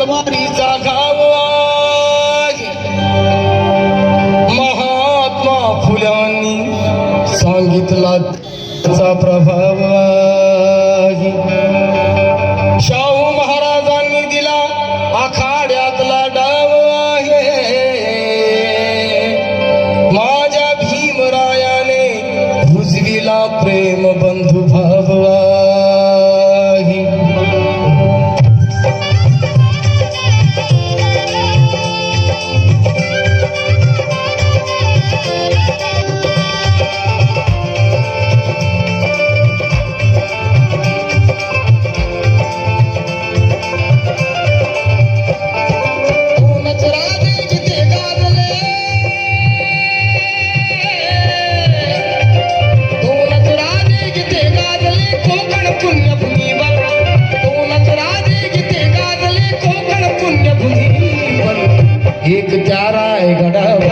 तलवारीचा घाव आहे. महात्मा फुल्यांनी सांगितला त्याचा प्रभाव आहे. शाहू महाराजांनी दिला आखाड्यातला डाव आहे. माझ्या भीमरायाने रुजविला प्रेम बंधू भाव आहे. एक त्या रायगडावर